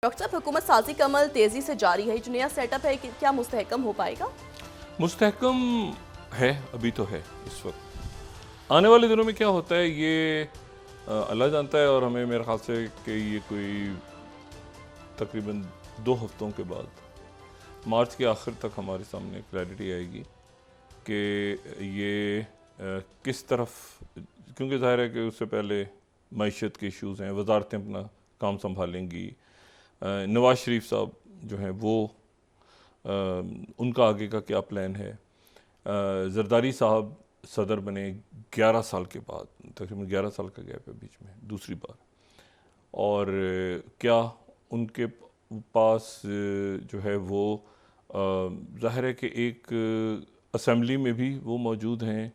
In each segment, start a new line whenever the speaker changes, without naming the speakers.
Doctor साहब, हुकूमत साजी का अमल तेज़ी से जारी है। जो नया सेटअप है क्या मुस्तहकम हो पाएगा?
मुस्तहकम है, अभी तो है इस वक्त। आने वाले दिनों में क्या होता है ये अल्लाह जानता है, और हमें मेरे ख्याल से कि ये कोई तकरीबन 2 हफ्तों के बाद मार्च के आखिर तक हमारे सामने क्लैरिटी आएगी कि ये किस तरफ, क्योंकि ज़ाहिर है कि उससे पहले मईशत के इश्यूज़ हैं, वजारतें अपना काम संभालेंगी। नवाज शरीफ साहब जो हैं वो उनका आगे का क्या प्लान है। जरदारी साहब सदर बने 11 साल के बाद, तकरीबन 11 साल का गैप है बीच में दूसरी बार, और क्या उनके पास जो है वो ज़ाहिर है कि एक असेंबली में भी वो मौजूद हैं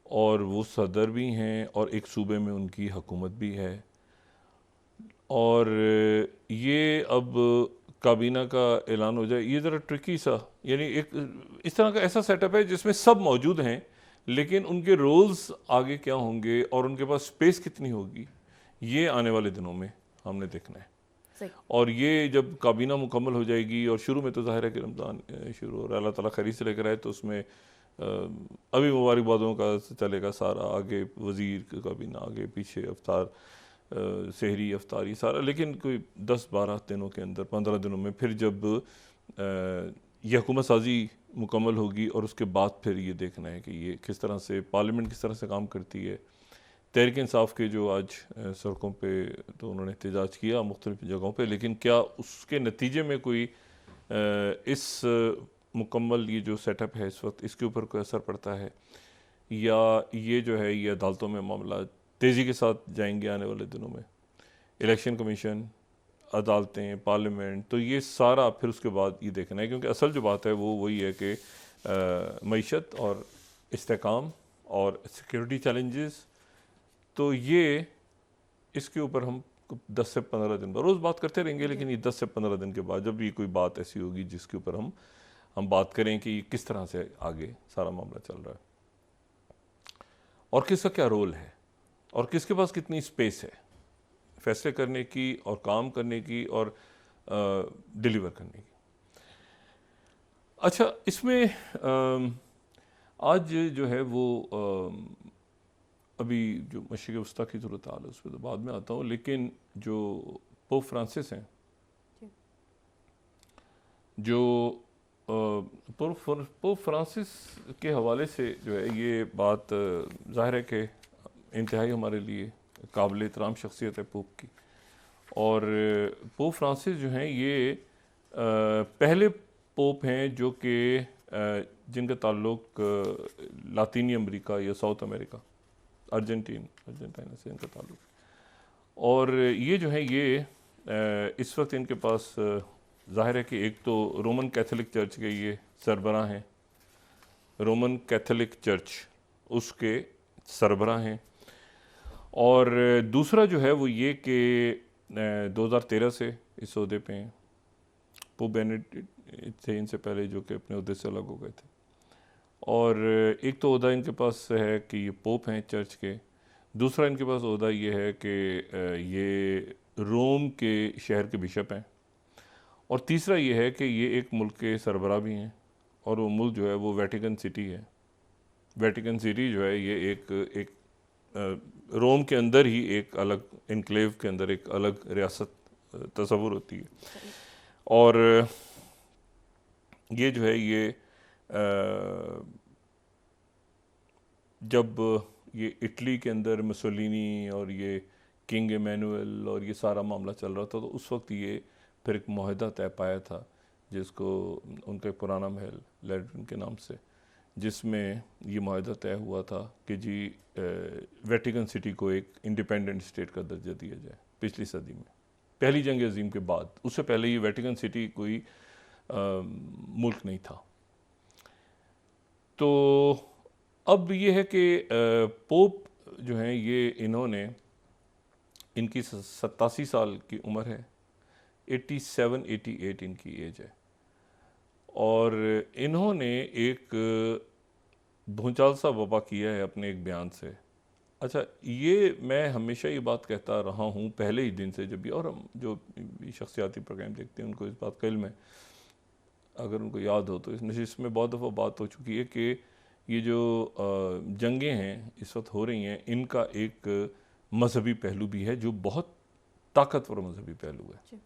और वो सदर भी हैं और एक सूबे में उनकी हुकूमत भी है। और ये अब काबीना का ऐलान हो जाए, ये ज़रा ट्रिकी सा, यानी एक इस तरह का ऐसा सेटअप है जिसमें सब मौजूद हैं, लेकिन उनके रोल्स आगे क्या होंगे और उनके पास स्पेस कितनी होगी, ये आने वाले दिनों में हमने देखना है।
सही।
और ये जब काबीना मुकम्मल हो जाएगी, और शुरू में तो ज़ाहिर है कि रमज़ान शुरू हो रहा है, अल्लाह ताला खैरियत से लेकर आए, तो उसमें अभी मुबारकबादों का चलेगा सारा, आगे वज़ीर का काबीना, आगे पीछे अफ्तार, सहरी अफ्तारी सारा, लेकिन कोई 10-12 दिनों के अंदर, 15 दिनों में फिर जब ये हुकूमत साजी मुकम्मल होगी, और उसके बाद फिर ये देखना है कि ये किस तरह से पार्लियामेंट किस तरह से काम करती है। तहरीक इंसाफ के जो आज सड़कों पे तो उन्होंने एहतजाज किया मुख्तलिफ जगहों पे, लेकिन क्या उसके नतीजे में कोई इस मुकम्मल ये जो सेटअप है इस वक्त, इसके ऊपर कोई असर पड़ता है, या ये जो है ये अदालतों में मामला तेज़ी के साथ जाएंगे आने वाले दिनों में। इलेक्शन कमीशन, अदालतें, पार्लियामेंट, तो ये सारा फिर उसके बाद ये देखना है, क्योंकि असल जो बात है वो वही है कि मईशत और इस्तेकाम और सिक्योरिटी चैलेंजेस, तो ये इसके ऊपर हम 10 से 15 दिन बाद रोज़ बात करते रहेंगे, लेकिन ये 10 से 15 दिन के बाद जब ये कोई बात ऐसी होगी जिसके ऊपर हम बात करें कि किस तरह से आगे सारा मामला चल रहा है और किसका क्या रोल है और किसके पास कितनी स्पेस है फैसले करने की और काम करने की और डिलीवर करने की। अच्छा, इसमें आज जो है वो अभी जो मशरिक़ वस्ता की सूरत हाल है उस पर तो बाद में आता हूँ, लेकिन जो पोप फ्रांसिस हैं, जो पोप फ्रांसिस के हवाले से जो है ये बात ज़ाहिर है कि इंतहाई हमारे लिए काबिल एहतराम शख्सियत है पोप की। और पोप फ्रांसिस जो हैं ये पहले पोप हैं जो कि जिनका ताल्लुक लातीनी अमेरिका या साउथ अमेरिका, अर्जेंटीना से इनका ताल्लुक। और ये जो है ये इस वक्त इनके पास ज़ाहिर है कि एक तो रोमन कैथोलिक चर्च के ये सरबराह हैं, रोमन कैथोलिक चर्च उसके सरबराह हैं, और दूसरा जो है वो ये कि 2013 से इस ओहदे पे हैं। पोप बेनेडिक्ट थे इनसे पहले जो कि अपने ओहदे से अलग हो गए थे। और एक तो ओहदा इनके पास है कि ये पोप हैं चर्च के, दूसरा इनके पास ओहदा ये है कि ये रोम के शहर के बिशप हैं, और तीसरा ये है कि ये एक मुल्क के सरबराह भी हैं, और वो मुल्क जो है वो वेटिकन सिटी है। वेटिकन सिटी जो है ये एक रोम के अंदर ही एक अलग इनक्लेव के अंदर एक अलग रियासत तस्वुर होती है। और ये जो है ये जब ये इटली के अंदर मुसोलिनी और ये किंग इमैनुअल और ये सारा मामला चल रहा था, तो उस वक्त ये फिर एक मुआहदा तय पाया था जिसको उनका एक पुराना महल लैट्रिन के नाम से, जिसमें ये मुआहदा तय हुआ था कि जी वेटिकन सिटी को एक इंडिपेंडेंट स्टेट का दर्जा दिया जाए। पिछली सदी में पहली जंग अजीम के बाद, उससे पहले ये वेटिकन सिटी कोई मुल्क नहीं था। तो अब ये है कि पोप जो हैं ये इन्होंने, इनकी 87 साल की उम्र है, 87-88 इनकी एज है, और इन्होंने एक भूचाल सा वबा किया है अपने एक बयान से अच्छा, ये मैं हमेशा ये बात कहता रहा हूँ पहले ही दिन से, जब भी, और हम जो शख्सियाती प्रोग्राम देखते हैं उनको इस बात का इल्म है, अगर उनको याद हो तो इस नशिस्त में बहुत दफ़ा बात हो चुकी है कि ये जो जंगें हैं इस वक्त हो रही हैं, इनका एक मजहबी पहलू भी है जो बहुत ताकतवर मजहबी पहलू है।
जी।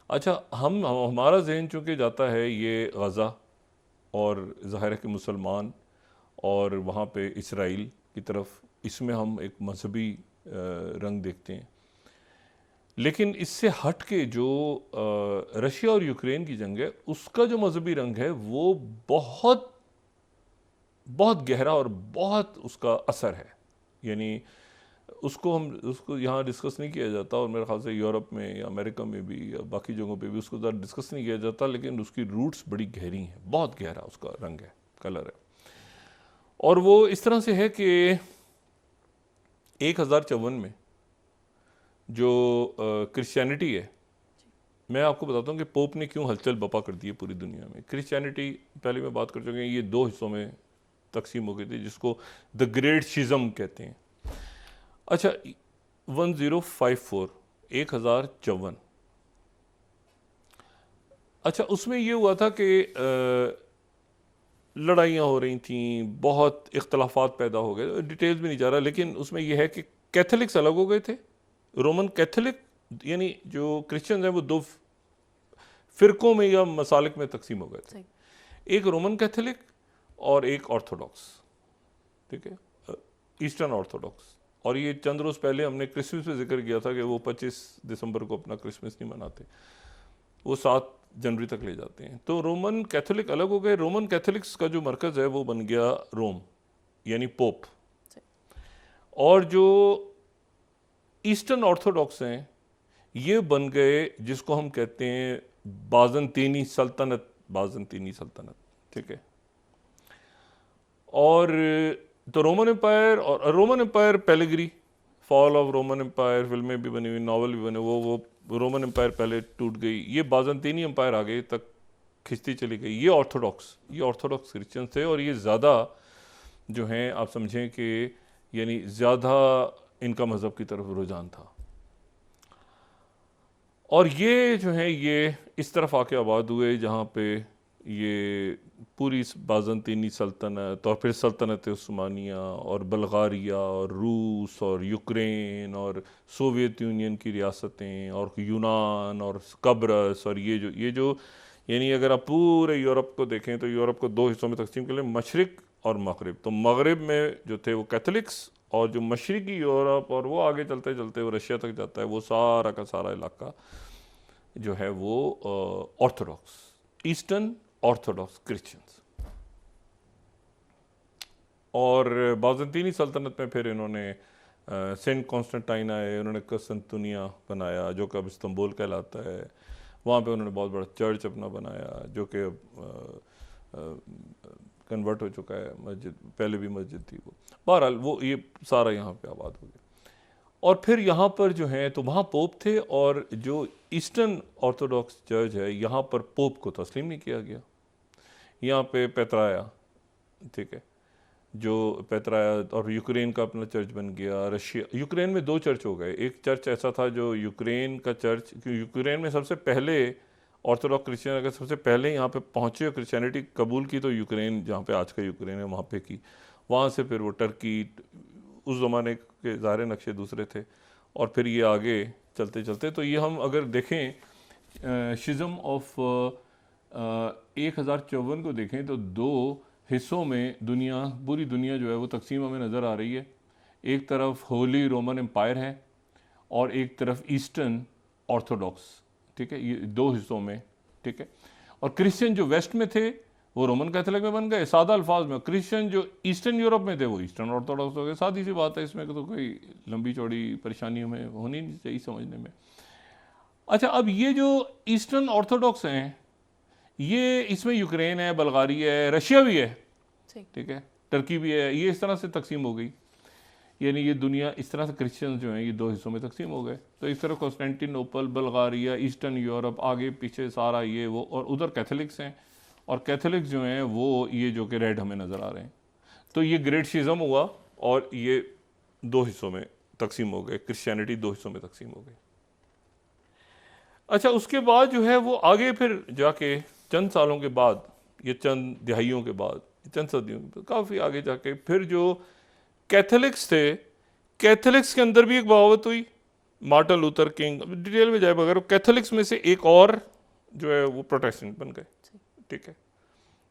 अच्छा, हमारा जहन चूँकि जाता है ये गज़ा और ज़ाहिर है कि मुसलमान और वहाँ पे इसराइल की तरफ, इसमें हम एक मजहबी रंग देखते हैं। लेकिन इससे हट के जो रशिया और यूक्रेन की जंग है, उसका जो मजहबी रंग है वो बहुत बहुत गहरा और बहुत उसका असर है। यानी उसको यहाँ डिस्कस नहीं किया जाता, और मेरे ख्याल से यूरोप में या अमेरिका में भी या बाकी जगहों पे भी उसको ज़्यादा डिस्कस नहीं किया जाता, लेकिन उसकी रूट्स बड़ी गहरी हैं, बहुत गहरा उसका रंग है, कलर है। और वो इस तरह से है कि 1054 में जो क्रिश्चियनिटी है, मैं आपको बताता हूँ कि पोप ने क्यों हलचल बपा कर दी है पूरी दुनिया में। क्रिश्चियनिटी, पहले मैं बात कर चुके हैं, ये दो हिस्सों में तकसीम हो गई थी, जिसको द ग्रेट शिज़म कहते हैं। अच्छा, 1054, 1054, अच्छा, उसमें ये हुआ था कि लड़ाइयाँ हो रही थी, बहुत इख्तलाफात पैदा हो गए, डिटेल्स भी नहीं जा रहा, लेकिन उसमें यह है कि कैथोलिक्स अलग हो गए थे। रोमन कैथोलिक यानी जो क्रिश्चियन हैं वो दो फिरकों में या मसालिक में तकसीम हो गए थे, एक रोमन कैथोलिक और एक ऑर्थोडॉक्स, ठीक है, ईस्टर्न ऑर्थोडॉक्स। और ये चंद रोज़ पहले हमने क्रिसमस पे जिक्र किया था कि वो 25 दिसंबर को अपना क्रिसमस नहीं मनाते, वो 7 जनवरी तक ले जाते हैं। तो रोमन कैथोलिक अलग हो गए। रोमन कैथोलिक्स का जो मरकज़ है वो बन गया रोम, यानी पोप। और जो ईस्टर्न ऑर्थोडॉक्स हैं ये बन गए जिसको हम कहते हैं बाज़ंतीनी सल्तनत, बाज़ंतीनी सल्तनत, ठीक है। और तो रोमन एम्पायर, और रोमन एम्पायर पेलेग्री, फॉल ऑफ रोमन एम्पायर, फिल्में भी बनी हुई, नावल भी बने, वो रोमन एम्पायर पहले टूट गई, ये बाज़ंतीनी एम्पायर आगे तक खिंचती चली गई। ये ऑर्थोडॉक्स क्रिश्चियन थे, और ये ज़्यादा जो हैं आप समझें कि यानी ज़्यादा इनका मज़हब की तरफ रुझान था। और ये जो है ये इस तरफ आके आबाद हुए जहाँ पे ये पूरी बाज़ंतीनी सल्तनत और फिर सल्तनत उस्मानिया और बल्गारिया और रूस और यूक्रेन और सोवियत यूनियन की रियासतें और यूनान और कब्रस, और ये जो यानी अगर आप पूरे यूरोप को देखें तो यूरोप को दो हिस्सों में तकसीम कर लें, मशरिक और मगरिब। तो मगरिब में जो थे वो कैथोलिक्स, और जो मशरकी यूरोप और वो आगे चलते चलते वो रशिया तक जाता है, वो सारा का सारा इलाका जो है वो ऑर्थोडॉक्स, ईस्टर्न ऑर्थोडॉक्स क्रिश्चियंस। और बाज़ंतीनी सल्तनत में फिर इन्होंने सेंट कॉन्स्टेंटाइन आए, उन्होंने कस्तंतुनिया बनाया जो कि अब इस्तंबुल कहलाता है। वहाँ पे उन्होंने बहुत बड़ा चर्च अपना बनाया जो कि कन्वर्ट हो चुका है मस्जिद, पहले भी मस्जिद थी वो। बहरहाल वो ये सारा यहाँ पे आबाद हो गया। और फिर यहाँ पर जो है तो वहाँ पोप थे, और जो ईस्टर्न ऑर्थोडॉक्स चर्च है यहाँ पर पोप को तस्लीम नहीं किया गया। यहाँ पे पेत्राया, ठीक है, जो पेत्राया, और यूक्रेन का अपना चर्च बन गया। रशिया, यूक्रेन में दो चर्च हो गए। एक चर्च ऐसा था जो यूक्रेन का चर्च, क्योंकि यूक्रेन में सबसे पहले ऑर्थोडॉक्स क्रिश्चियन अगर सबसे पहले यहाँ पे पहुँचे और क्रिश्चियनिटी कबूल की तो यूक्रेन, जहाँ पे आज का यूक्रेन है वहाँ पे की। वहाँ से फिर वो टर्की, उस ज़माने के ज़ाहिर नक्शे दूसरे थे, और फिर ये आगे चलते चलते तो ये हम अगर देखें शिज़म ऑफ 1054 को देखें तो दो हिस्सों में पूरी दुनिया जो है वो तकसीम हमें नज़र आ रही है। एक तरफ होली रोमन एम्पायर है और एक तरफ ईस्टर्न ऑर्थोडॉक्स, ठीक है, ये दो हिस्सों में, ठीक है। और क्रिश्चियन जो वेस्ट में थे वो रोमन कैथोलिक में बन गए सादा अल्फाज में, क्रिश्चियन जो ईस्टर्न यूरोप में थे वो ईस्टर्न ऑर्थोडॉक्स हो गए। सादी सी बात है, इसमें तो कोई लंबी चौड़ी परेशानी हमें होनी नहीं चाहिए समझने में। अच्छा, अब ये जो ईस्टर्न ऑर्थोडॉक्स हैं ये, इसमें यूक्रेन है, बल्गारिया है, रशिया भी है, ठीक है, टर्की भी है, ये इस तरह से तकसीम हो गई। यानी ये दुनिया इस तरह से क्रिश्चियंस जो हैं ये दो हिस्सों में तकसीम हो गए। तो इस तरह कॉन्स्टेंटिनोपल, बल्गारिया, ईस्टर्न यूरोप, आगे पीछे सारा ये वो, और उधर कैथोलिक्स हैं, और कैथोलिक्स जो हैं वो ये जो कि रेड हमें नज़र आ रहे हैं। तो ये ग्रेट शिज़म हुआ, और ये दो हिस्सों में तकसीम हो गए, क्रिश्चियनिटी दो हिस्सों में तकसीम हो गई। अच्छा, उसके बाद जो है वो आगे फिर जाके चंद सालों के बाद, ये चंद दिहाइयों के बाद, चंद सदियों के बाद, काफ़ी आगे जाके फिर जो कैथोलिक्स थे, कैथोलिक्स के अंदर भी एक बगावत हुई। मार्टिन लूथर किंग, डिटेल में जाए बगैर, कैथोलिक्स में से एक और जो है वो प्रोटेस्टेंट बन गए। ठीक है,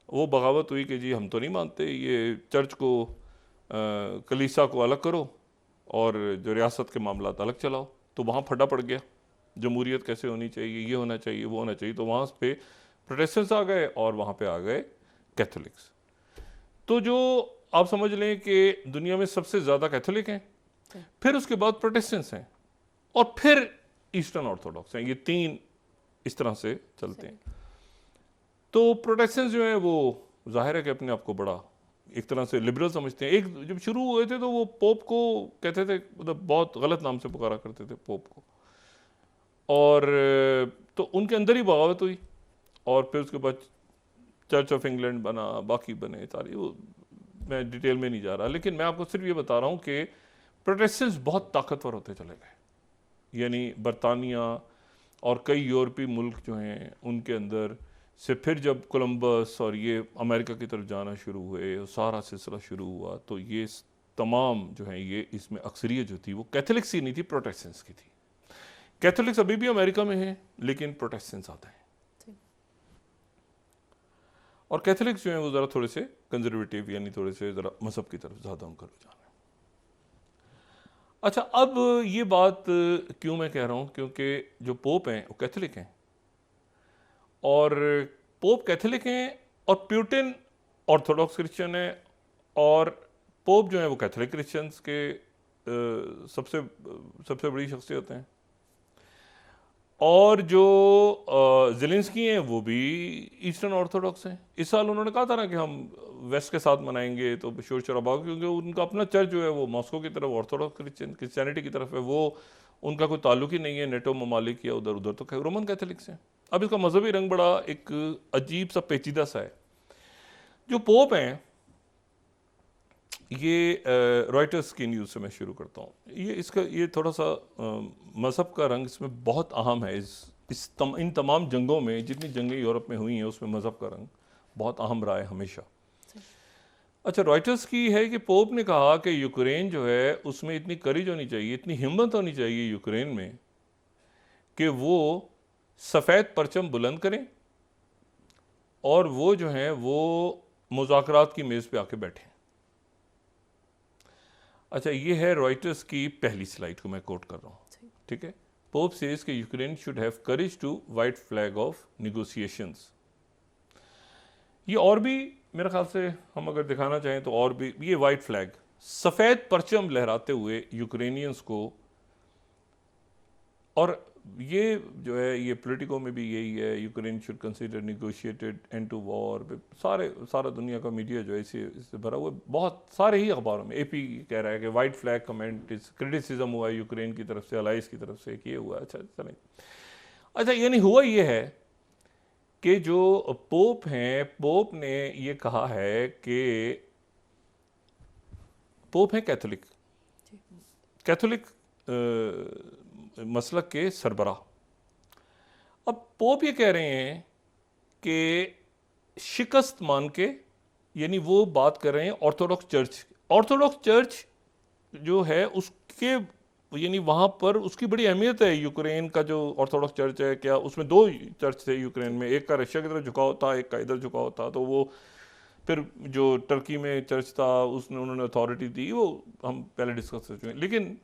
वो बगावत हुई कि जी हम तो नहीं मानते, ये चर्च को कलीसिया को अलग करो और जो रियासत के मामलात अलग चलाओ। तो वहाँ फटा पड़ गया, जमहूरियत कैसे होनी चाहिए, ये होना चाहिए, वो होना चाहिए। तो वहाँ पे प्रोटेस्टेंट्स आ गए और वहाँ पे आ गए कैथोलिक्स। तो जो आप समझ लें कि दुनिया में सबसे ज़्यादा कैथोलिक हैं, फिर उसके बाद प्रोटेस्टेंट्स हैं, और फिर ईस्टर्न ऑर्थोडॉक्स हैं। ये तीन इस तरह से चलते हैं। तो प्रोटेस्टेंट्स जो हैं वो जाहिर है कि अपने आप को बड़ा एक तरह से लिबरल समझते हैं। एक जब शुरू हुए थे तो वो पोप को कहते थे, मतलब बहुत गलत नाम से पुकारा करते थे पोप को, और तो उनके अंदर ही बगावत हुई, और फिर उसके बाद चर्च ऑफ इंग्लैंड बना, बाकी बने सारी, वो मैं डिटेल में नहीं जा रहा, लेकिन मैं आपको सिर्फ ये बता रहा हूँ कि प्रोटेस्टेंट्स बहुत ताकतवर होते चले गए। यानी बरतानिया और कई यूरोपीय मुल्क जो हैं उनके अंदर से फिर जब कोलंबस और ये अमेरिका की तरफ जाना शुरू हुए, सारा सिलसिला शुरू हुआ, तो ये तमाम जो हैं ये इसमें अक्सरियत जो थी वो कैथोलिक्स की नहीं थी, प्रोटेस्टेंट्स की थी। कैथोलिक्स अभी भी अमेरिका में हैं, लेकिन प्रोटेस्टेंट्स आते हैं, और कैथोलिक्स जो हैं वो ज़रा थोड़े से कंजर्वेटिव, यानी थोड़े से ज़रा मजहब की तरफ ज़्यादा उनका रुझान है। अच्छा, अब ये बात क्यों मैं कह रहा हूँ, क्योंकि जो पोप हैं वो कैथोलिक हैं, और पोप कैथोलिक हैं, और प्यूटिन ऑर्थोडॉक्स क्रिश्चियन है, और पोप जो है वो कैथोलिक क्रिश्चियंस के सबसे बड़ी शख्सियत हैं। और जो ज़ेलेंस्की हैं वो भी ईस्टर्न ऑर्थोडॉक्स हैं। इस साल उन्होंने कहा था ना कि हम वेस्ट के साथ मनाएंगे तो शोर शराबा, क्योंकि उनका अपना चर्च जो है वो मॉस्को की तरफ ऑर्थोडॉक्स क्रिश्चियनिटी की तरफ है, वो उनका कोई ताल्लुक ही नहीं है नेटो ममालिक या उधर उधर, तो रोमन कैथोलिक्स हैं। अब इसका मजहबी रंग बड़ा एक अजीब सा पेचीदा सा है। जो पोप हैं, ये रॉयटर्स की न्यूज़ से मैं शुरू करता हूँ। ये थोड़ा सा मज़हब का रंग इसमें बहुत अहम है। इन तमाम जंगों में, जितनी जंगें यूरोप में हुई हैं, उसमें मज़हब का रंग बहुत अहम रहा है हमेशा। अच्छा, रॉयटर्स की है कि पोप ने कहा कि यूक्रेन जो है उसमें इतनी करेज होनी चाहिए, इतनी हिम्मत होनी चाहिए यूक्रेन में, कि वो सफ़ेद परचम बुलंद करें और वो जो हैं वो मुज़ाकरात की मेज़ पे आके बैठें। अच्छा, ये है रॉयटर्स की पहली स्लाइड को मैं कोट कर रहा हूँ। ठीक है, पोप सेज कि Ukraine should have courage to white flag of negotiations. ये और भी मेरे ख्याल से हम अगर दिखाना चाहें तो और भी, ये वाइट फ्लैग, सफ़ेद परचम लहराते हुए यूक्रेनियंस को, और ये जो है ये पॉलिटिको में भी यही है, Ukraine should consider negotiated end to war. सारा दुनिया का मीडिया जो है इससे भरा हुआ, बहुत सारे ही अखबारों में एपी कह रहा है कि वाइट फ्लैग कमेंट क्रिटिसिज्म हुआ है यूक्रेन की तरफ से, अलाइज की तरफ से, कि ये हुआ। अच्छा चलें। अच्छा, यानी हुआ ये है कि जो पोप हैं, पोप ने ये कहा है कि पोप हैं कैथोलिक मसलक के सरबराह। अब पोप ये कह रहे हैं कि शिकस्त मान के, यानी वो बात कर रहे हैं ऑर्थोडॉक्स चर्च जो है उसके, यानी वहाँ पर उसकी बड़ी अहमियत है। यूक्रेन का जो ऑर्थोडॉक्स चर्च है, क्या उसमें दो चर्च थे यूक्रेन में, एक का रशिया की तरफ झुकाव था, एक का इधर झुकाव था। तो वो फिर जो टर्की में चर्च था उसने उन्होंने अथॉरिटी दी, वो हम पहले डिस्कस कर चुके हैं। लेकिन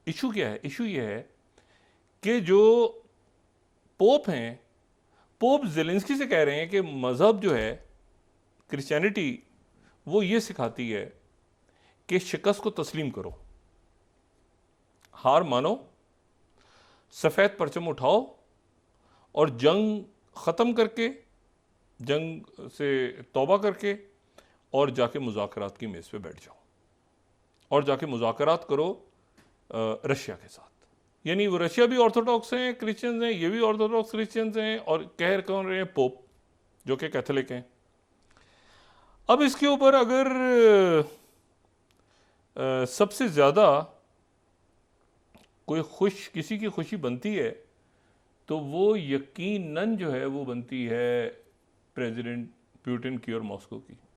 इशू क्या है? इशू ये है कि जो पोप हैं, पोप ज़ेलेंस्की से कह रहे हैं कि मज़हब जो है क्रिश्चियनिटी, वो ये सिखाती है कि शिकस्त को तस्लीम करो, हार मानो, सफ़ेद परचम उठाओ, और जंग ख़त्म करके, जंग से तौबा करके, और जाके मुज़ाकरात की मेज़ पे बैठ जाओ, और जाके मुज़ाकरात करो रशिया के साथ। यानी वो रशिया भी ऑर्थोडॉक्स हैं, क्रिश्चियंस हैं, ये भी ऑर्थोडॉक्स क्रिश्चियंस हैं, और कह कौन रहे हैं? पोप, जो कि कैथोलिक हैं। अब इसके ऊपर अगर सबसे ज़्यादा कोई किसी की खुशी बनती है तो वो यकीनन जो है वो बनती है प्रेसिडेंट पुतिन की और मॉस्को की।